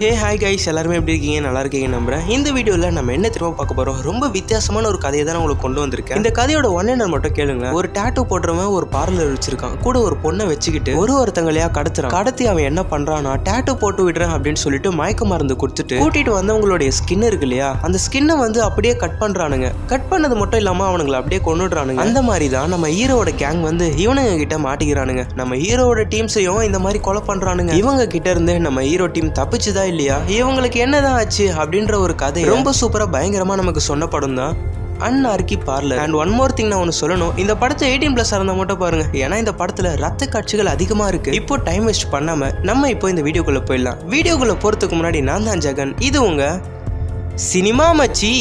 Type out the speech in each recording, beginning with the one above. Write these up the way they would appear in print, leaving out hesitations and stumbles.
Hey hi guys, எல்லாரும் எப்படி இருக்கீங்க? நல்லா இருக்கீங்க நம்புறேன். இந்த வீடியோல நம்ம என்ன திரும்ப பார்க்க போறோம்? ரொம்ப வித்தியாசமான ஒரு கதையை தான் உங்களுக்கு கொண்டு வந்திருக்கேன். இந்த கதையோட ஒன்லைனர் மட்டும் கேளுங்க. ஒரு டாட்டூ போடுறவன் ஒரு பார்லர் வச்சிருக்கான். கூட ஒரு பொண்ணை வச்சுக்கிட்டு ஒருத்தங்களையா கடத்துறான். கடத்தி அவன் என்ன பண்றானா, டாட்டூ போட்டு விடுறேன் அப்படின்னு சொல்லிட்டு மயக்க மருந்து கொடுத்துட்டு கூட்டிட்டு வந்தவங்களுடைய ஸ்கின் இருக்கு இல்லையா, அந்த ஸ்கின்னை வந்து அப்படியே கட் பண்றானுங்க. கட் பண்ணது மட்டும் இல்லாம அவனுங்களை அப்படியே கொன்னுடுறானுங்க. அந்த மாதிரி தான் நம்ம ஹீரோவோட கேங் வந்து இவனுங்க கிட்ட மாட்டிக்கிறானுங்க. நம்ம ஹீரோவோட டீம்ஸையும் இந்த மாதிரி கொலை பண்றானுங்க. இவங்க கிட்ட இருந்து நம்ம ஹீரோ டீம் தப்பிச்சுதா இல்லையா, இவங்களுக்கு என்னதான் ஆச்சு அப்படின்ற ஒரு கதை ரொம்ப சூப்பரா பயங்கரமா நமக்கு சொன்னப்படும் தான் anarchy parlour. And one more thing நான் ஒன்று சொல்லணும், இந்த படத்தை 18+ இருந்தா மட்டும் பாருங்க. ஏன்னா இந்த படத்துல ரத்த காட்சிகள் அதிகமா இருக்கு. இப்போ டைம் வேஸ்ட் பண்ணாம நம்ம இப்போ இந்த வீடியோக்குள்ள போயிடலாம். வீடியோக்குள்ள போறதுக்கு முன்னாடி நான் தான் ஜெகன், இது உங்க சினிமா மச்சி.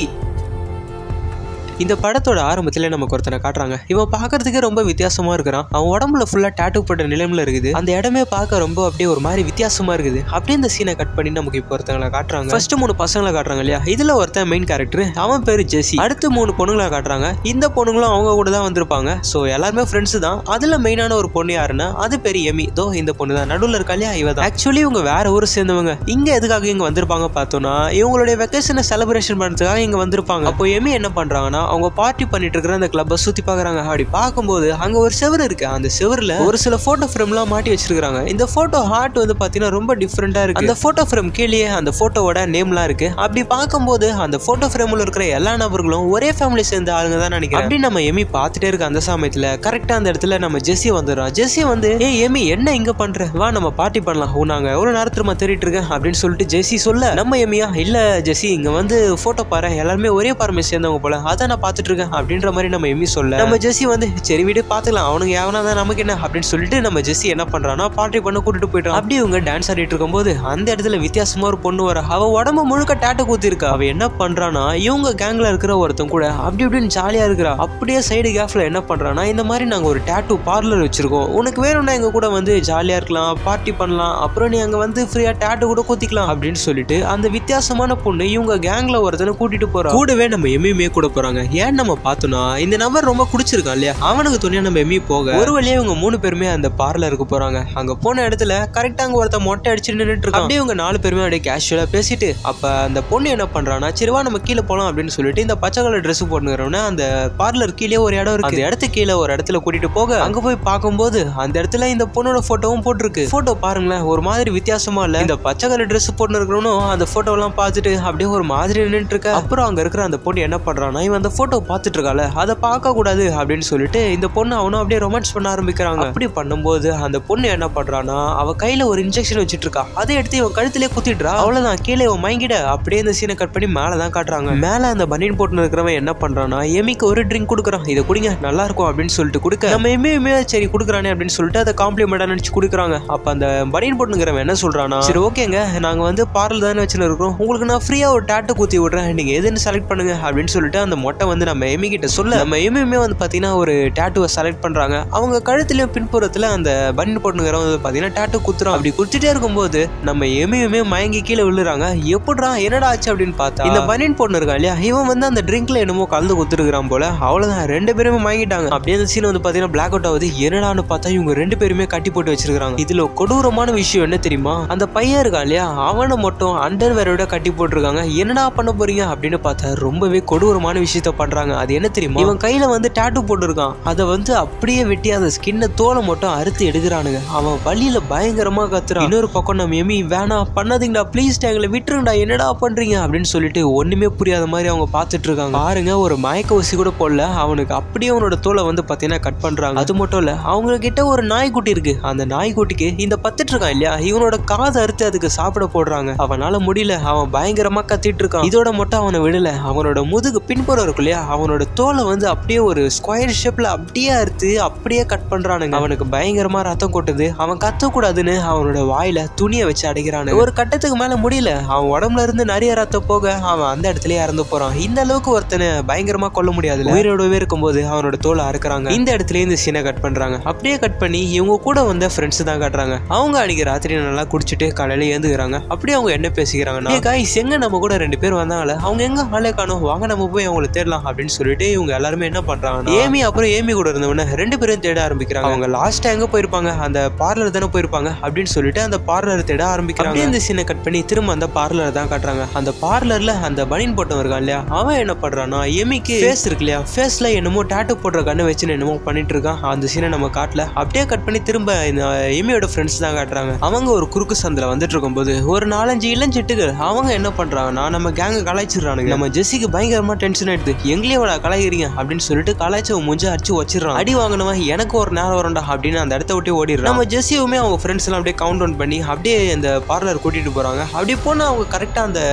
இந்த படத்தோட ஆரம்பத்திலே நமக்கு ஒருத்தனை காட்டுறாங்க. இவன் பார்க்கறதுக்கே ரொம்ப வித்தியாசமா இருக்கிறான். அவன் உடம்புல ஃபுல்லா டாட்டூ போட்ட நிலைமையில இருக்குது. அந்த இடமே பார்க்க ரொம்ப அப்படியே ஒரு மாதிரி வித்தியாசமா இருக்குது. அப்படியே இந்த சீனை கட் பண்ணி நமக்கு இப்போ ஒருத்தங்களை காட்டுறாங்க. ஃபர்ஸ்ட் 3 பசங்களை காட்டுறாங்க இல்லையா, இதுல ஒருத்தன் மெயின் கேரக்டர், அவன் பேரு ஜெசி. அடுத்து 3 பொண்ணுங்களை காட்டுறாங்க. இந்த பொண்ணுங்களும் அவங்க கூட தான் வந்திருப்பாங்க. ஸோ எல்லாருமே ஃப்ரெண்ட்ஸ் தான். அதுல மெயினான ஒரு பொண்ணு யாருன்னா அது பேரு எமி. தோ இந்த பொண்ணு தான் நடுவில் இருக்கா இல்லையா, இவ தான். ஆக்சுவலி இவங்க வேற ஊர் சேர்ந்தவங்க. இங்க எதுக்காக இங்க வந்திருப்பாங்க பார்த்தோம்னா, இவங்களுடைய வெக்கேஷனை செலிப்ரேஷன் பண்றதுக்காக இங்க வந்திருப்பாங்க. அப்போ எமி என்ன பண்றாங்கன்னா, அவங்க பார்ட்டி பண்ணிட்டு இருக்கிற அந்த கிளப்பை சுத்தி பாக்குறாங்க. அப்படி பார்க்கும்போது அங்க ஒரு செவர் இருக்கு. அந்த செவர்ல ஒரு சில போட்டோ ஃப்ரேம்லாம் மாட்டி வச்சிருக்காங்க. இந்த போட்டோ ஹார்ட் வந்து பாத்தீங்கன்னா ரொம்ப டிஃப்ரெண்டா இருக்கு. அந்த போட்டோ ஃப்ரேம் கீழே அந்த போட்டோவோட நேம்லாம் இருக்கு. அப்படி பார்க்கும்போது அந்த போட்டோ ஃப்ரேம்ல இருக்கிற எல்லா நபர்களும் ஒரே ஃபேமிலி சேர்ந்த ஆளுங்க தான் நினைக்கிறேன். அப்படி நம்ம எமி பார்த்துட்டே இருக்க அந்த சமயத்துல கரெக்டா அந்த இடத்துல நம்ம ஜெஸ்ஸி வந்துடுறோம். ஜெஸ்ஸி வந்து, ஏ எமி என்ன இங்க பண்ற, வா நம்ம பார்ட்டி பண்ணலாம், நாங்க எவ்வளவு நேரத்துமா தேடிட்டு இருக்கேன் அப்படின்னு சொல்லிட்டு ஜெஸ்ஸி சொல்ல, நம்ம எமியா இல்ல ஜெஸ்ஸி இங்க வந்து போட்டோ பாரு, எல்லாருமே ஒரே பார்மை சேர்ந்தவங்க போல, அதான் நான் பாத்துட்டு இருக்கேன் அப்படின்ற மாதிரி நம்ம எமி சொல்ல, நம்ம ஜெஸ்ஸி வந்து சரி வீடு பாத்துக்கலாம், அவனுக்கு எவனா தான் நமக்கு என்ன அப்படின்னு சொல்லிட்டு நம்ம ஜெஸ்ஸி என்ன பண்றானா பார்ட்டி பண்ண கூட்டிட்டு போயிட்டான். அப்படி இவங்க டான்ஸ் ஆடிட்டு இருக்கும்போது அந்த இடத்துல வித்தியாசமா ஒரு பொண்ணு வர. அவ உடம்பு முழுக்க டாட்டூ குத்தி இருக்கா. அவ என்ன பண்றானா, இவங்க கேங்ல இருக்கிற ஒருத்தன் கூட அப்படி இப்படின்னு ஜாலியா இருக்கிறா. அப்படியே சைடு கேப்ல என்ன பண்றானா, இந்த மாதிரி நாங்க ஒரு டாட்டூ பார்லர் வச்சிருக்கோம், உனக்கு வேணும்னா எங்க கூட வந்து ஜாலியா இருக்கலாம், பார்ட்டி பண்ணலாம், அப்புறம் நீ அங்க வந்து ஃப்ரீயா டாட்டூ கூட குத்திக்கலாம் அப்படின்னு சொல்லிட்டு அந்த வித்தியாசமான பொண்ணு இவங்க கேங்ல ஒருத்தனை கூட்டிட்டு போறா. கூடவே நம்ம எம்மியுமே கூட போறாங்க. ஏன் நம்ம பார்த்தோம்னா, இந்த நபர் ரொம்ப குடிச்சிருக்கான் இல்லையா, அவனுக்கு துணியா நம்ம எம்மி போக ஒரு வழியா இவங்க 3 பேருமே அந்த பார்லருக்கு போறாங்க. அங்க போன இடத்துல கரெக்டா அங்க ஒருத்த மொட்டை அடிச்சு நின்னுட்டு இருக்கான். அப்படியே இவங்க 4 பேருமே அப்படியே கேஷுவலா பேசிட்டு, அப்ப அந்த பொண்ணு என்ன பண்றானா, சரிவா நம்ம கீழே போலாம் அப்படின்னு சொல்லிட்டு இந்த பச்சை கலர் ட்ரெஸ் போட்டுக்கிறவன அந்த பார்லர் கீழே ஒரு இடம் இருக்கு. அந்த இடத்துக்கு கீழே ஒரு இடத்துல கூட்டிட்டு போக அங்க போய் பார்க்கும்போது அந்த இடத்துல இந்த பொண்ணோட போட்டோவும் போட்டிருக்கு. போட்டோ பாருங்களேன், ஒரு மாதிரி வித்தியாசமா இல்ல. இந்த பச்சை கலர் ட்ரெஸ் போட்டு இருக்கிறவனும் அந்த போட்டோ எல்லாம் பார்த்துட்டு அப்படியே ஒரு மாதிரி நின்றுட்டு இருக்க. அப்புறம் அங்க இருக்கிற அந்த பொண்ணு என்ன பண்றானா, இவன் அந்த போட்டோ பார்த்துட்டு இருக்கால, அதை பார்க்க கூடாது அப்படின்னு சொல்லிட்டு இந்த பொண்ணு அவனும் அப்படியே ரொமான்ஸ் பண்ண ஆரம்பிக்கிறாங்க. அப்படி பண்ணும்போது அந்த பொண்ணு என்ன பண்றானா, அவ கையில ஒரு இன்ஜெக்ஷன் வச்சிட்டு இருக்கா. அதை எடுத்து இவன் கழுத்திலே குத்திடுறா. அவ்வளவுதான், கீழே இவன் மயங்கிட. அப்படியே இந்த சீனை கட் பண்ணி மேலதான் காட்டுறாங்க. மேல அந்த பனியன் போட்டு இருக்கிறவன் என்ன பண்றானா, எமிக்கு ஒரு ட்ரிங்க் கொடுக்குறான். இதை குடிங்க நல்லா இருக்கும் அப்படின்னு சொல்லிட்டு கொடுக்க, நம்ம எம்மியுமே சரி கொடுக்குறானே அப்படின்னு சொல்லிட்டு அதை காம்ப்ளிமெண்டா நினைச்சு கொடுக்குறாங்க. அப்ப அந்த பனியன் போட்டுங்கிறவன் என்ன சொல்றானா, சரி ஓகேங்க, நாங்க வந்து பார்லர் தானே வச்சுன்னு இருக்கிறோம், உங்களுக்கு நான் ஃப்ரீயா ஒரு டாட்டூ குத்தி விடுறேன், நீங்க எதுன்னு செலக்ட் பண்ணுங்க அப்படின்னு சொல்லிட்டு அந்த மொட்டை வந்து நம்ம எமி கிட்ட சொல்ல, நம்ம எம்மியுமே வந்து பாத்தீங்கன்னா ஒரு டாட்டூவை செலக்ட் பண்றாங்க. அவங்க கழுத்துலயும் பின்புறத்துல அந்த பனியன் போட்டுங்கிறவங்க வந்து பாத்தீங்கன்னா டாட்டூ குத்துறோம். அப்படி குத்திட்டே இருக்கும்போது நம்ம எம்மியுமே மயங்கி கீழே விழுறாங்க. எப்படிடா என்னடா ஆச்சு அப்படின்னு பார்த்தா, இந்த பனியன் போட்டு இருக்கான் இல்லையா, இவன் வந்து அந்த ட்ரிங்க்ல என்னமோ கலந்து குத்துருக்கான் போல. அவ்வளவுதான், 2 பேருமே மயங்கிட்டாங்க. அப்படியே அந்த சீன் வந்து பாத்தீங்கன்னா பிளாக் அவுட் ஆகுது. என்னடான்னு பார்த்தா இவங்க 2 பேருமே கட்டி போட்டு வச்சிருக்காங்க. இதுல கொடூரமான விஷயம் என்ன தெரியுமா, அந்த பையன் இருக்கான் இல்லையா, அவனை மட்டும் அண்டர்வேரோட கட்டி போட்டுருக்காங்க. என்னடா பண்ண போறீங்க அப்படின்னு பார்த்தா ரொம்பவே கொடூரமான விஷயத்த பண்றாங்க. அது என்ன தெரியுமா, இவன் கையில வந்து டாட்டூ போட்டுருக்கான், அதை வந்து அப்படியே வெட்டி அந்த ஸ்கின்னை தோலை மட்டும் அறுத்து எடுக்கிறானுங்க. அவன் வழியில பயங்கரமா கத்துறான். இன்னொரு பக்கம் நம்ம எமி, வேணா பண்ணாதீங்கடா ப்ளீஸ், எங்களை விட்டுருங்கடா, என்னடா பண்றீங்க அப்படின்னு சொல்லிட்டு ஒண்ணுமே புரியாத மாதிரி அவங்க பார்த்துட்டு இருக்காங்க. பாருங்க, ஒரு மயக்க ஊசி கூட போடல, அவனுக்கு அப்படியே அவனோட தோலை வந்து பாத்தீங்கன்னா கட் பண்றாங்க. அது மட்டும் இல்ல, அவங்க கிட்ட ஒரு நாய்க்குட்டி இருக்கு. அந்த நாய்க்குட்டிக்கு இந்த பத்துட்டு இருக்கான் இல்லையா, இவனோட காதை அறுத்து அதுக்கு சாப்பிட போடுறாங்க. அவனால முடியல, அவன் பயங்கரமா கத்திட்டு இருக்கான். இதோட மட்டும் அவனை விடல, அவனோட முதுகு பின்புறம் இருக்கு இல்லையா, அவனோட தோலை வந்து அப்படியே ஒரு ஸ்கொயர் ஷேப்ல அப்படியே அறுத்து அப்படியே கட் பண்றானுங்க. அவனுக்கு பயங்கரமா ரத்தம் கொட்டுது. அவன் கத்தக்கூடாதுன்னு அவனோட வாயில துணியை வச்சு அடைக்கிறானு. ஒரு கட்டத்துக்கு மேல முடியல, அவன் உடம்புல இருந்து நிறைய ரத்தம் போக அவன் அந்த இடத்துலயே இறந்து போறான். இந்த அளவுக்கு ஒருத்தனை பயங்கரமா கொல்ல முடியாது. உயிரோடவே இருக்கும்போது அவனோட தோலை அறுக்குறாங்க. இந்த இடத்துல இந்த சீனை கட் பண்றாங்க. அப்படியே கட் பண்ணி இவங்க கூட வந்த ஃப்ரெண்ட்ஸ் தான் காட்டுறாங்க. அவங்க அன்னைக்கு ராத்திரி நல்லா குடிச்சிட்டு காலையில ஏந்துக்கிறாங்க. அப்படியே அவங்க என்ன பேசிக்கிறாங்கன்னா, காய்ஸ் எங்க நம்ம கூட 2 பேர் வந்தாங்களே, அவங்க எங்க ஆளே காணோம், வாங்க நம்ம போய் அவங்களை தேடலாம் தேடலாம் அப்படின்னு சொல்லிட்டு இவங்க எல்லாருமே என்ன பண்றாங்க, ஏமி அப்புறம் ஏமி கூட இருந்தவன 2 பேரும் தேட ஆரம்பிக்கிறாங்க. அவங்க லாஸ்ட் எங்க போயிருப்பாங்க, அந்த பார்லர் தானே போயிருப்பாங்க அப்படின்னு சொல்லிட்டு அந்த பார்லர் தேட ஆரம்பிக்கிறாங்க. இந்த சீனை கட் பண்ணி திரும்ப அந்த பார்லர் தான் காட்டுறாங்க. அந்த பார்லர்ல அந்த பனின் போட்டவன் இருக்கான் இல்லையா, அவன் என்ன பண்றான்னா ஏமிக்கு ஃபேஸ் இருக்கு இல்லையா, ஃபேஸ்ல என்னமோ டாட்டூ போடுற கண்ணை வச்சு என்னமோ பண்ணிட்டு இருக்கான். அந்த சீனை நம்ம காட்டல, அப்படியே கட் பண்ணி திரும்ப இந்த ஏமியோட ஃப்ரெண்ட்ஸ் தான் காட்டுறாங்க. அவங்க ஒரு குறுக்கு சந்தில வந்துட்டு இருக்கும்போது ஒரு 4-5 இளஞ்சிட்டுகள் அவங்க என்ன பண்றாங்கன்னா நம்ம கேங்க கலாய்ச்சிடுறானுங்க. நம்ம ஜெஸ்ஸிக்கு பயங்கரமா டென்ஷன் ஆயிடுது, எங்களையோட கலாய்க்கிறீங்க அப்படின்னு சொல்லிட்டு கலாய்ச்ச முஞ்ச அடிச்சு வச்சிடறான். அடி வாங்கினவன் எனக்கு ஒரு நேரம் வரண்டா அப்படின்னு அந்த இடத்த விட்டு ஓடிடுறான். நம்ம ஜெஸ்ஸியுமே அவங்க ஃப்ரெண்ட்ஸ் எல்லாம் அப்படியே கவுண்ட் டவுன் பண்ணி அப்படியே இந்த பார்லர் கூட்டிட்டு போறாங்க. அப்படி போனா அவங்க கரெக்டா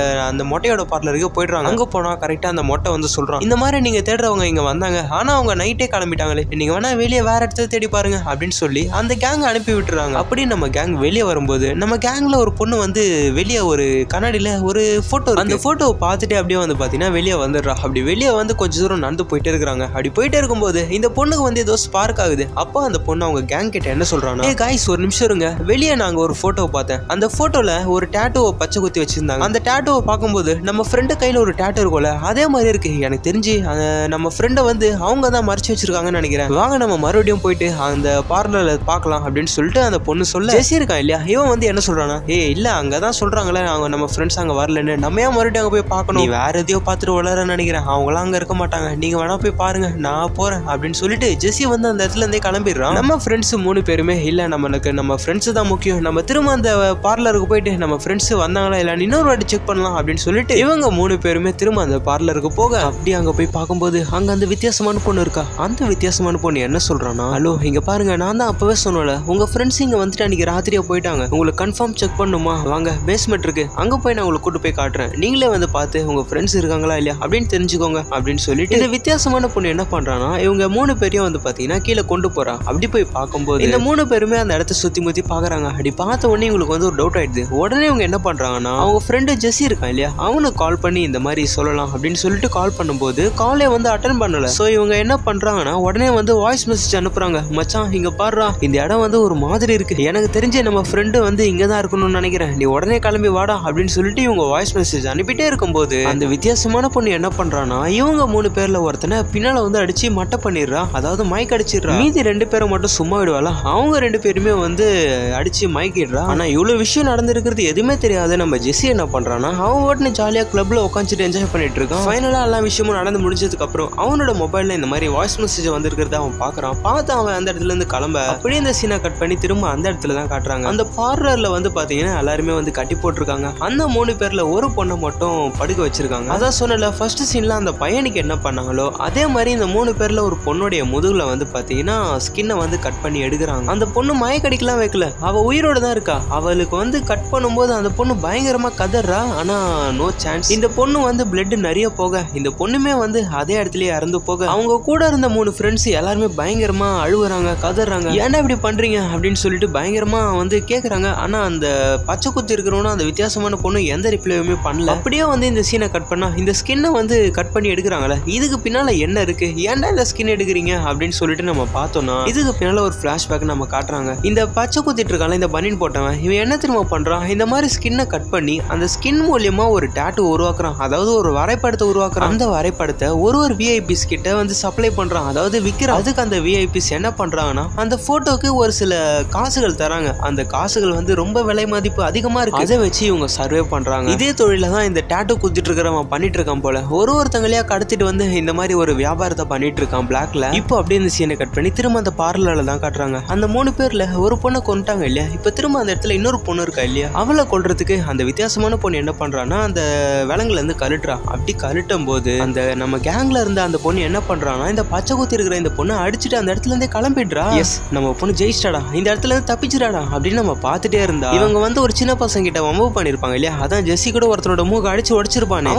அந்த மொட்டையோட பார்லருக்கு போயிடுறாங்க. அங்க போனா கரெக்டா அந்த மொட்டை வந்து சொல்றான், இந்த மாதிரி நீங்க தேடுறவங்க இங்க வந்தாங்க, ஆனா அவங்க நைட்டே கிளம்பிட்டாங்களே, நீங்க வேணா வெளியே வேற இடத்துல தேடி பாருங்க அப்படின்னு சொல்லி அந்த கேங் அனுப்பி விட்டுறாங்க. அப்படி நம்ம கேங் வெளியே வரும்போது நம்ம கேங்ல ஒரு பொண்ணு வந்து வெளியே ஒரு கண்ணாடியில ஒரு போட்டோ, அந்த போட்டோவை பார்த்துட்டு அப்படியே வந்து பாத்தீங்கன்னா வெளியே வந்துடுறா. அப்படி வெளியே வந்து கொஞ்ச தூரம் நடந்து போயிட்டே இருக்காங்க. அப்படி போயிட்டே இருக்கும்போது இந்த பொண்ணுக்கு வந்து ஏதோ ஸ்பார்க் ஆகுது. அப்போ அந்த பொண்ணு அவங்க கேங் கிட்ட என்ன சொல்றாங்க, ஏ காய்ஸ் ஒரு நிமிஷம் இருங்க, வெளியே நாங்க ஒரு போட்டோவை பார்த்தேன், அந்த போட்டோல ஒரு டாட்டூவை பச்சை குத்தி வச்சிருந்தாங்க. அந்த டாட்டூவை பார்க்கும்போது நம்ம ஃப்ரெண்டு கையில ஒரு டாட்டூ இருக்கும்ல அதே மாதிரி இருக்கு. எனக்கு தெரிஞ்சு நம்ம ஃப்ரெண்டை வந்து அவங்க தான் மறைச்சு வச்சிருக்காங்கன்னு நினைக்கிறேன், வாங்க நம்ம மறுபடியும் போயிட்டு அந்த பார்லர்ல பார்க்கலாம் அப்படின்னு சொல்லிட்டு அந்த பொண்ணு சொல்ல, ஜெஸ்ஸி இருக்கான் இல்லையா, இவன் வந்து என்ன சொல்றானா, ஏ இல்ல அங்கதான் சொல்றாங்களே அவங்க நம்ம ஃப்ரெண்ட்ஸ் அங்க வரலன்னு, நம்ம ஏன் மறுபடியும் அங்க போய் பார்க்கணும், நீ வேற எதையோ பார்த்துட்டு வளரன்னு நினைக்கிறேன், அவங்களாம் அங்க இருக்க மாட்டாங்க, நீங்க வேணா போய் பாருங்க நான் போறேன் அப்படின்னு சொல்லிட்டு ஜெஸ்ஸி வந்து அந்த இடத்துல இருந்தே கிளம்பிடுறான். நம்ம ஃப்ரெண்ட்ஸ் 3 பேருமே இல்ல நம்ம ஃப்ரெண்ட்ஸ் தான் முக்கியம், நம்ம திரும்ப அந்த பார்லருக்கு போயிட்டு நம்ம ஃப்ரெண்ட்ஸ் வந்தாங்களா இல்ல இன்னொரு வாட்டி செக் பண்ணலாம் அப்படின்னு சொல்லிட்டு இவங்க 3 பேருமே திரும்ப அந்த பார்லருக்கு போக, அப்படி அங்க போய் பார்க்கும்போது அங்க அந்த வித்தியாசமான பொண்ணு இருக்கா. அந்த வித்தியாசமான பொண்ணு என்ன சொல்றானா, ஹலோ இங்க பாருங்க, நான் தான் அப்பவே சொன்னல உங்க ஃப்ரெண்ட்ஸ் இங்க வந்துட்டு அன்னைக்கு ராத்திரியா போயிட்டாங்க, உங்களுக்கு கன்ஃபார்ம் செக் பண்ணுமா, வாங்க பேஸ்மெண்ட் இருக்கு அங்க போய் நான் உங்களுக்கு கூட்டு போய் காட்டுறேன், நீங்களே வந்து பார்த்து உங்க ஃப்ரெண்ட்ஸ் இருக்காங்களா இல்லையா அப்படின்னு தெரிஞ்சுக்கோங்க அப்படின்னு சொல்லிட்டு இந்த வித்தியாசமான பொண்ணு என்ன பண்றானா இவங்க 3 பேரையும் வந்து பாத்தீங்கன்னா கீழே கொண்டு போறா. அப்படி போய் பார்க்கும்போது இந்த 3 பேருமே அந்த இடத்த சுத்தி முத்தி பாக்குறாங்க. அப்படி பார்த்த உடனே இவங்களுக்கு வந்து ஒரு டவுட் ஆயிடுது. உடனே இவங்க என்ன பண்றாங்கன்னா அவங்க ஃப்ரெண்டு ஜெஸ்ஸி இருக்கான் இல்லையா, அவனுக்கு கால் பண்ணி இந்த மாதிரி சொல்லலாம் அப்படின்னு சொல்லிட்டு கால் பண்ணும்போது காலே வந்து அட்டன் பண்ணல. சோ இவங்க என்ன பண்றாங்கன்னா உடனே வந்து வாய்ஸ் மெசேஜ் அனுப்புறாங்க, மச்சான் இங்க பாருடா இந்த இடம் வந்து ஒரு மாதிரி இருக்கு, எனக்கு தெரிஞ்ச நம்ம ஃப்ரெண்டு வந்து இங்கதான் இருக்கணும்னு நினைக்கிறேன், நீ உடனே கிளம்பி வாடா அப்படின்னு சொல்லிட்டு இவங்க வாய்ஸ் மெசேஜ் அனுப்பிட்டே இருக்கும்போது அந்த வித்தியாசமான பொண்ணு என்ன பண்றானா இவங்க 3 பேர்ல ஒருத்தனை பின்னால வந்து அடிச்சு மட்டை பண்ணிடுறா, அதாவது மைக் அடிச்சிடுறா. மீதி 2 பேரை மட்டும் சும்மா விடுவாளா, அவங்க 2 பேருமே வந்து அடிச்சு மைக்கிடுறா. ஆனா இவ்வளவு விஷயம் நடந்திருக்கிறது எதுவுமே தெரியாது நம்ம ஜெஸ்ஸி என்ன பண்றானா அவன் ஓட்டுன ஜாலியா கிளப்ல உட்காந்துட்டு என்ஜாய் பண்ணிட்டு இருக்கான். ஃபைனலா எல்லா விஷயமும் நடந்து முடிஞ்சதுக்கு அப்புறம் அவனோட மொபைல்ல இந்த மாதிரி வாய்ஸ் மெசேஜ் வந்திருக்கிறத அவன் பாக்குறான். பார்த்து அவன் அந்த இடத்துல இருந்து கிளம்ப அப்படியே இந்த சீனை கட் பண்ணி திரும்ப அந்த இடத்துல தான் காட்டுறாங்க. அந்த பார்லர்ல வந்து பாத்தீங்கன்னா எல்லாருமே வந்து கட்டி போட்டிருக்காங்க. அந்த 3 பேர்ல ஒரு பொண்ணை மட்டும் படுக்க வச்சிருக்காங்க. அதான் சொன்னல ஃபர்ஸ்ட் சீன்ல அந்த பையனுக்கு என்ன பண்ணாங்களோ அதே மாதிரி இந்த 3 பேர்ல ஒரு பொண்ணுடைய முதுகுல வந்து பாத்தீங்கன்னா ஸ்கின்னை வந்து கட் பண்ணி எடுக்கிறாங்க. அந்த பொண்ணு மயக்கடிக்கலாம் வைக்கல, அவ உயிரோட தான் இருக்கா. அவளுக்கு வந்து கட் பண்ணும்போது அந்த பொண்ணு பயங்கரமா கதறா, ஆனா நோ சான்ஸ். இந்த பொண்ணு வந்து பிளட் நிறைய போக இந்த பொண்ணுமே வந்து அதே இடத்துலயே இறந்து போக அவங்க கூட இருந்த 3 ஃப்ரெண்ட்ஸ் எல்லாருமே பயங்கரமா அழுகுறாங்க, கதறாங்க, ஏன்டா இப்படி பண்றீங்க அப்படின்னு சொல்லிட்டு பயங்கரமா வந்து கேக்குறாங்க. ஆனா அந்த பச்சை குத்தி இருக்கிறவனும் அந்த வித்தியாசமான பொண்ணு எந்த ரிப்ளையுமே பண்ணல. அப்படியே வந்து இந்த சீனை கட் பண்ணா இந்த ஸ்கின்னை வந்து கட் பண்ணி எடுக்கிறாங்கல்ல, இதுக்கு பின்னால என்ன இருக்கு, ஏன்டா இந்த ஸ்கின் எடுக்கிறீங்க அப்படின்னு சொல்லிட்டு நம்ம பார்த்தோம்னா இதுக்கு பின்னால ஒரு பிளாஷ்பேக் நம்ம காட்டுறாங்க. இந்த பச்சை குத்திட்டு இருக்காங்க இந்த பனின் போட்டவன் இவன் என்ன திரும்ப பண்றான், இந்த மாதிரி ஸ்கின்னை கட் பண்ணி அந்த ஸ்கின் மூலியமா ஒரு டாட்டூ உருவாக்குறான், அதாவது ஒரு வரைபடத்தை உருவாக்குறான். அந்த வரைபடத்தை ஒரு விஐபிஸ் கிட்ட வந்து சப்ளை பண்றான், அதாவது விக்கிறான். அதுக்கு அந்த விஐபிஸ் என்ன பண்றாங்கன்னா அந்த போட்டோக்கு ஒரு சில காசுகள் தராங்க. அந்த காசுகள் வந்து ரொம்ப விலை மதிப்பு அதிகமா இருக்கு, அதை வச்சு இவங்க சர்வே பண்றாங்க. இதே தொழில தான் இந்த டாட்டூ குத்திட்டு இருக்கிறவன் பண்ணிட்டு இருக்கான் போல. ஒருத்தங்களையா கடத்திட்டு வந்து இந்த மாதிரி ஒரு வியாபாரத்தை பண்ணிட்டு இருக்கான் பிளாக்ல. இப்போ அப்படியே இந்த சீனை கட் பண்ணி திரும்ப அந்த பார்லர்ல தான் காட்டுறாங்க. அந்த 3 பேர்ல ஒரு பொண்ணை கொண்டுட்டாங்க இல்லையா, இப்ப திரும்ப அந்த இடத்துல இன்னொரு பொண்ணு இருக்கா இல்லையா, அவளை கொல்றதுக்கு அந்த வித்தியாசமான பொண்ணு என்ன பண்றான்னா அந்த விலங்குல இருந்து கழுட்டுறா. அப்படி கழுட்டும் போது அந்த நம்ம கேங்ல இருந்த அந்த பொண்ணு என்ன பண்றான்னா இந்த பச்சை குத்தி இருக்கிற இந்த பொண்ணை அடிச்சுட்டு அந்த இடத்துல இருந்தே கிளம்பிடுறா. எஸ் நம்ம பொண்ணு ஜெயிச்சிட்டாடா, இந்த இடத்துல இருந்து தப்பிச்சிடாடா அப்படின்னு நம்ம பார்த்துட்டே இருந்தா இவங்க வந்து ஒரு சின்ன பசங்க கிட்ட வம்பு பண்ணிருப்பாங்க இல்லையா, அதான் ஜெஸ்ஸி கூட ஒருத்தனோட மூக்கு அடிச்சு உடைச்சிருப்பான்.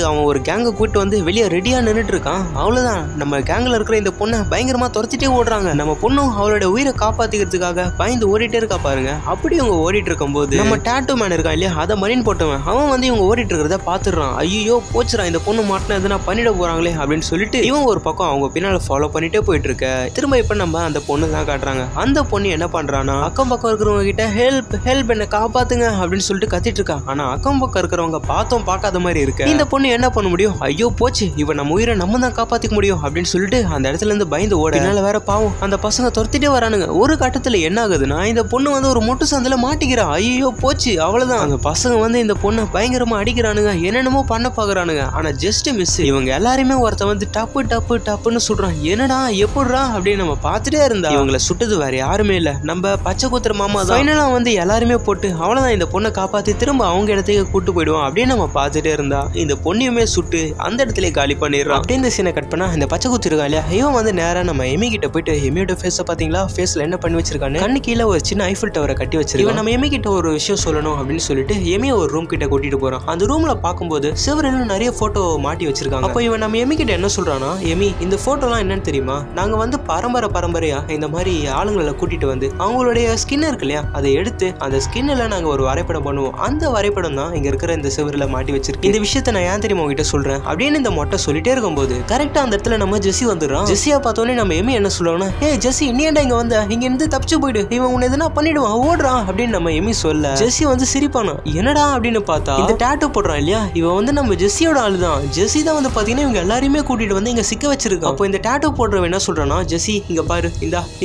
அவன் ஒரு கேங்க கூட்டு வந்து வெளியே ரெடியா நின்றுட்டு இருக்கான். அவ்வளவுதான் நம்ம கேங்ல இருக்கிற இந்த பொண்ணை பயங்கரமா துரத்திட்டே ஓடுறாங்க. நம்ம பொண்ணும் அவளோட உயிரை காப்பாத்திக்கிறதுக்காக பயந்து ஓடிட்டே இருக்கா பாருங்க. அப்படி இவங்க ஓடிட்டு இருக்கும் போது நம்ம டாட்டூ மேன் இருக்கான் இல்லையா, அதை மணின் போட்டவன் அவன் வந்து இவங்க ஓடிட்டு இருக்கிறத பாத்துறான். ஐயோ போச்சுறான், இந்த பொண்ணு மாட்டினா எதுனா பண்ணிட போறாங்களே அப்படின்னு சொல்லிட்டு இவன் ஒரு பக்கம் அவங்க பின்னால ஃபாலோ பண்ணிட்டே போயிட்டு இருக்க. திரும்ப இப்ப நம்ம அந்த பொண்ணு தான் காட்டுறாங்க. அந்த பொண்ணு என்ன பண்றானா அக்கம் பக்கம் இருக்கிறவங்க கிட்ட ஹெல்ப் ஹெல்ப் என்ன காப்பாத்துங்க அப்படின்னு சொல்லிட்டு கத்திட்டு இருக்கா. ஆனா அக்கம் பக்கம் இருக்கிறவங்க பார்த்தோம் பார்க்காத மாதிரி இருக்கு. இந்த பொண்ணு என்ன பண்ண முடியும், ஐயோ போச்சு போச்சு, இவன் நம்ம உயிரை நம்ம தான் காப்பாத்திக்க முடியும் அப்படின்னு சொல்லிட்டு அந்த இடத்துல இருந்து பயந்து ஓட. என்னால வேற பாவம் அந்த பசங்க துரத்திட்டே வரானுங்க. ஒரு கட்டத்துல என்ன ஆகுதுன்னா இந்த பொண்ணு வந்து ஒரு மொட்டு சந்தில மாட்டிக்கிறா. ஐயோ போச்சு, அவ்வளவுதான். அந்த பசங்க வந்து இந்த பொண்ணை பயங்கரமா அடிக்கிறானுங்க, என்னென்னமோ பண்ண பாக்குறானுங்க. ஆனா ஜஸ்ட் மிஸ். இவங்க எல்லாருமே ஒருத்த வந்து டப்பு டப்பு டப்புன்னு சுடுறான். என்னடா எப்படிடா அப்படின்னு நம்ம பார்த்துட்டே இருந்தா இவங்களை சுட்டது வேற யாருமே இல்ல, நம்ம பச்சை குத்துற மாமா தான். ஃபைனலா வந்து எல்லாருமே போட்டு அவ்வளவுதான் இந்த பொண்ணை காப்பாத்தி திரும்ப அவங்க இடத்துக்கு கூட்டு போயிடுவோம் அப்படின்னு நம்ம பார்த்துட்டே இருந்தா இந்த பொண்ணையுமே சுட்டு அந்த இடத்துல காலி பண்ணிடுறான். அப்படியே இந்த சீனை கட் பண்ணா இந்த பச்சை குத்து இருக்கா இல்லையா, இவன் வந்து நேரா நம்ம எமி கிட்ட போயிட்டு எமியோட ஃபேஸை பாத்தீங்களா, ஃபேஸ்ல என்ன பண்ணி வச்சிருக்கான்னு, கண்ணு கீழே ஒரு சின்ன ஐஃபில் டவரை கட்டி வச்சிருக்கான். நம்ம எமி கிட்ட ஒரு விஷயம் சொல்லணும் அப்படின்னு சொல்லிட்டு எமியை ஒரு ரூம் கிட்ட கூட்டிட்டு போறான். அந்த ரூம்ல பார்க்கும்போது சிவரில் நிறைய போட்டோ மாட்டி வச்சிருக்காங்க. அப்போ இவன் நம்ம எமி கிட்ட என்ன சொல்றானா, எமி இந்த போட்டோலாம் என்னன்னு தெரியுமா, நாங்க வந்து பரம்பரையா இந்த மாதிரி ஆளுங்களை கூட்டிட்டு வந்து அவங்களுடைய ஸ்கின் இருக்கு இல்லையா அதை எடுத்து அந்த ஸ்கின்ல நாங்க ஒரு வரைபடம் பண்ணுவோம். அந்த வரைபடம் தான் இங்க இருக்கிற இந்த சிவரில் மாட்டி வச்சிருக்கு. இந்த விஷயத்த நான் ஏன் தெரியுமா உங்ககிட்ட சொல்றேன் அப்படின்னு இந்த மொட்டை சொல்லிட்டே இருக்கும்போது கரெக்டா அந்த இடத்துல நம்ம ஜெஸ்ஸி வந்துடுறான். ஜெஸ்ஸியா பார்த்தோன்னே நம்ம எமி என்ன சொல்லுவாங்கன்னா, ஏய் ஜெஸ்ஸி நீ ஏன்டா இங்க வந்த, இங்க இருந்து தப்பிச்சு போயிடு, இவன் உன்னை எதுனா பண்ணிடுவான் ஓடுறான் அப்படின்னு நம்ம எமி சொல்ல ஜெஸ்ஸி வந்து சிரிப்பானா. என்னடா அப்படின்னு பார்த்தா இந்த டாட்டூ போடுறான் இல்லையா, இவன் வந்து நம்ம ஜெஸ்ஸியோட ஆளு தான். ஜெஸ்ஸி தான் வந்து பாத்தீங்கன்னா இவங்க எல்லாருமே கூட்டிட்டு வந்து இங்க சிக்க வச்சிருக்கான். அப்போ இந்த டாட்டூ போடுறவன் என்ன சொல்றானா, ஜெஸ்ஸி இங்க பாரு,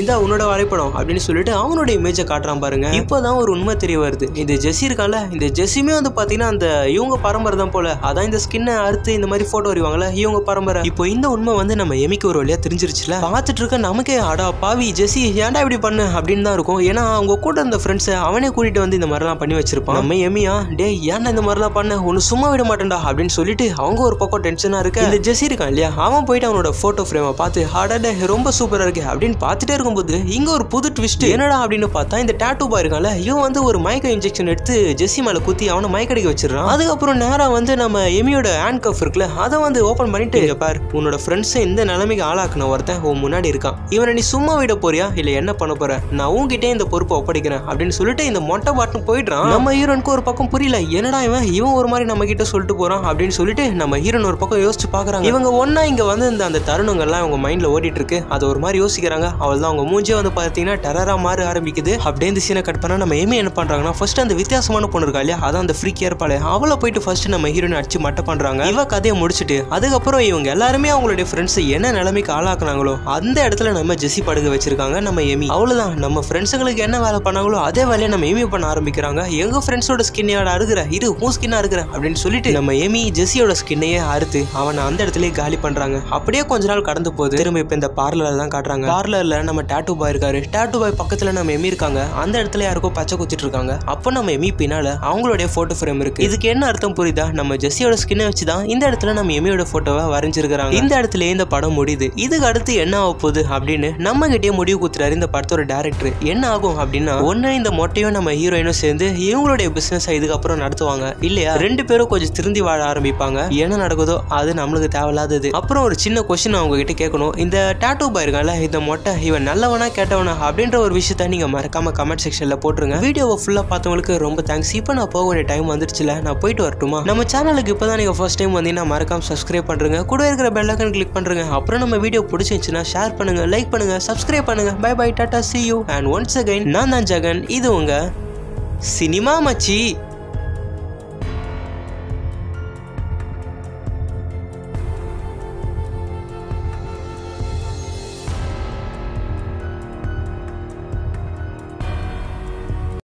இந்த உன்னோட வரைபடம் அப்படின்னு சொல்லிட்டு அவனோட இமேஜை காட்டுறான் பாருங்க. இப்போதான் ஒரு உண்மை தெரிய வருது. இந்த ஜெஸ்ஸி இருக்கான்ல, இந்த ஜெஸ்ஸியுமே வந்து பாத்தீங்கன்னா அந்த இவங்க பரம்பரை தான் போல. அதான் இந்த ஸ்கின்னை அறுத்து இந்த மாதிரி போட்டோ வருவாங்கல்ல இவங்க பரம்பரை. இப்போ இந்த உண்மை வந்து நம்ம எமிக்கு ஒரு வழியா தெரிஞ்சிருச்சுல. பார்த்துட்டு இருக்க நமக்கே அடா பாவி ஜெஸ்ஸி ஏன்டா இப்படி பண்ணு அப்படின்னு தான் இருக்கும். ஏன்னா அவங்க கூட இருந்த ஃப்ரெண்ட்ஸை அவனே கூட்டிட்டு வந்து இந்த மாதிரிலாம் பண்ணி வச்சிருப்பான். நம்ம எமியா டே ஏன்டா இந்த மாதிரிலாம் பண்ண, ஒன்னு சும்மா விட மாட்டேன்டா அப்படின்னு சொல்லிட்டு அவங்க ஒரு பக்கம் டென்ஷனா இருக்க இந்த ஜெஸ்ஸி இருக்கான் இல்லையா, அவன் போயிட்டு அவனோட போட்டோ ஃப்ரேமை பார்த்து அடடே ரொம்ப சூப்பரா இருக்கு அப்படின்னு பார்த்துட்டே இருக்கும்போது இங்க ஒரு புது ட்விஸ்ட். என்னடா அப்படின்னு பார்த்தா இந்த டாட்டூ பாய் இருக்கான்ல, இவன் வந்து ஒரு மயக்க இன்ஜெக்ஷன் எடுத்து ஜெஸ்ஸி மேல குத்தி அவனை மயக்கடிக்க வச்சிடறான். அதுக்கப்புறம் நேரா வந்து நம்ம எமியோட ஹேண்ட் கஃப் இருக்குல்ல அதை வந்து ஓபன் பண்ணிட்டு, பார் உன்னோட ஃப்ரெண்ட்ஸை இந்த நிலைமைக்கு ஆளாக்குன ஒருத்தன் உன் முன்னாடி இருக்கான், இவனை நீ சும்மா விட போறியா இல்ல என்ன பண்ண போற, நான் உன்கிட்டே இந்த பொறுப்பை ஒப்படைக்கிறேன் அப்படின்னு சொல்லிட்டு இந்த மொட்டை பாட்டும் போயிடுறான். நம்ம ஹீரோனுக்கு ஒரு பக்கம் புரியல, என்னடா இவன் ஒரு மாதிரி நம்ம கிட்ட சொல்லிட்டு போறான் அப்படின்னு சொல்லிட்டு நம்ம ஹீரோன் ஒரு பக்கம் யோசிச்சு பாக்குறாங்க. இவங்க ஒன்னா இங்க வந்து அந்த தருணங்கள்லாம் அவங்க மைண்ட்ல ஓடிட்டு இருக்கு, அது ஒரு மாதிரி யோசிக்கிறாங்க. அவள் தான் அவங்க மூஞ்சே வந்து பாத்தீங்கன்னா டெரரா மாற ஆரம்பிக்குது. அப்படியே இந்த சீனை கட் பண்ணா நம்ம எமி என்ன பண்றாங்கன்னா, ஃபர்ஸ்ட் அந்த வித்தியாசமான பொண்ணு இருக்கா இல்லையா, அதான் அந்த ஃப்ரீக்கியா இருப்பாளே, அவளை போயிட்டு ஃபர்ஸ்ட் நம்ம ஹீரோனை அடிச்சு மட்டை பண்றாங்க. இவ கதையை முடிச்சுட்டு அதுக்கப்புறம் இவங்க எல்லாருமே அவங்களுடைய ஃப்ரெண்ட்ஸ் என்ன நிலைமைக்கு ஆளாக்குனாங்களோ அந்த இடத்துல நம்ம ஜெஸ்ஸி படுக வச்சிருக்காங்க நம்ம எமி. அவ்வளவுதான், நம்ம ஃப்ரெண்ட்ஸுங்களுக்கு என்ன வேலை பண்ணாங்களோ அதே வேலையை நம்ம எமி பண்ண ஆரம்பிக்கிறாங்க. எங்க ஃப்ரெண்ட்ஸோட ஸ்கின்னையோட அறுகிற இரு உன் ஸ்கின்னா இருக்கிற அப்படின்னு சொல்லிட்டு நம்ம எமி ஜெஸ்ஸியோட ஸ்கின்னையே அறுத்து அவனை அந்த இடத்துல காலி பண்றாங்க. அப்படியே கொஞ்ச நாள் கடந்து போகுது. திரும்ப இப்ப இந்த பார்லர்ல தான் காட்டுறாங்க. பார்லர்ல நம்ம டாட்டூ பாய் இருக்காரு. டாட்டூ பாய் பக்கத்துல நம்ம எமி இருக்காங்க. அந்த இடத்துல யாருக்கோ பச்சை குத்திட்டு இருக்காங்க. அப்போ நம்ம எமி பின்னால அவங்களுடைய போட்டோ ஃப்ரேம் இருக்கு. இதுக்கு என்ன அர்த்தம் புரியுதா, நம்ம ஜெஸ்ஸியோட ஸ்கின்னை வச்சுதான் இந்த இடத்துல நம்ம எமியோட போட்டோவை வரைஞ்சிருக்காங்க. இந்த இடத்துல இந்த படம் முடியுது. இதுக்கு அடுத்து என்ன ஆக போகுது அப்படின்னு நம்ம கிட்டே முடிவு குத்துறாரு இந்த படத்தோட டைரக்டர். என்ன ஆகும் அப்படின்னா, ஒன்னு இந்த மொட்டையும் நம்ம ஹீரோயினும் சேர்ந்து இவங்களுடைய பிசினஸ் இதுக்கப்புறம் நடத்துவாங்க, இல்லையா ரெண்டு பேரும் கொஞ்சம் திருந்தி வாழ ஆரம்பிப்பாங்க. என்ன நடக்குதோ அது நம்மளுக்கு தேவையில்லாதது. அப்புறம் ஒரு சின்ன கொஸ்டின் அவங்க கிட்ட கேட்கணும், இந்த டாட்டூ பாய் இருக்கான்ல இந்த மொட்டை இவன் நல்லவனா கேட்டவனா அப்படின்ற ஒரு விஷயத்த நீங்க மறக்காம கமெண்ட் செக்ஷன்ல போட்டுருங்க. வீடியோவை ஃபுல்லா பார்த்தவங்களுக்கு ரொம்ப தேங்க்ஸ். இப்போ நான் போக வேண்டிய டைம் வந்துருச்சுல, நான் போயிட்டு வரட்டுமா? நம்ம சேனலுக்கு இப்பதான் நீங்க ஃபர்ஸ்ட் டைம் வந்தீங்கன்னா மறக்காம சப்ஸ்கிரைப் பண்றீங்க, கூட இருக்கிற பெல் ஐகான் கிளிக் பண்றீங்க. அப்புறம் நம்ம வீடியோ பிடிச்சிருந்துச்சுன்னா ஷேர் பண்ணுங்க, லைக் பண்ணுங்க, சப்ஸ்கிரைப் பண்ணுங்க. பை பை, டாடா, see you and once again நான் தான் ஜெகன். இது உங்க சினிமா மச்சி.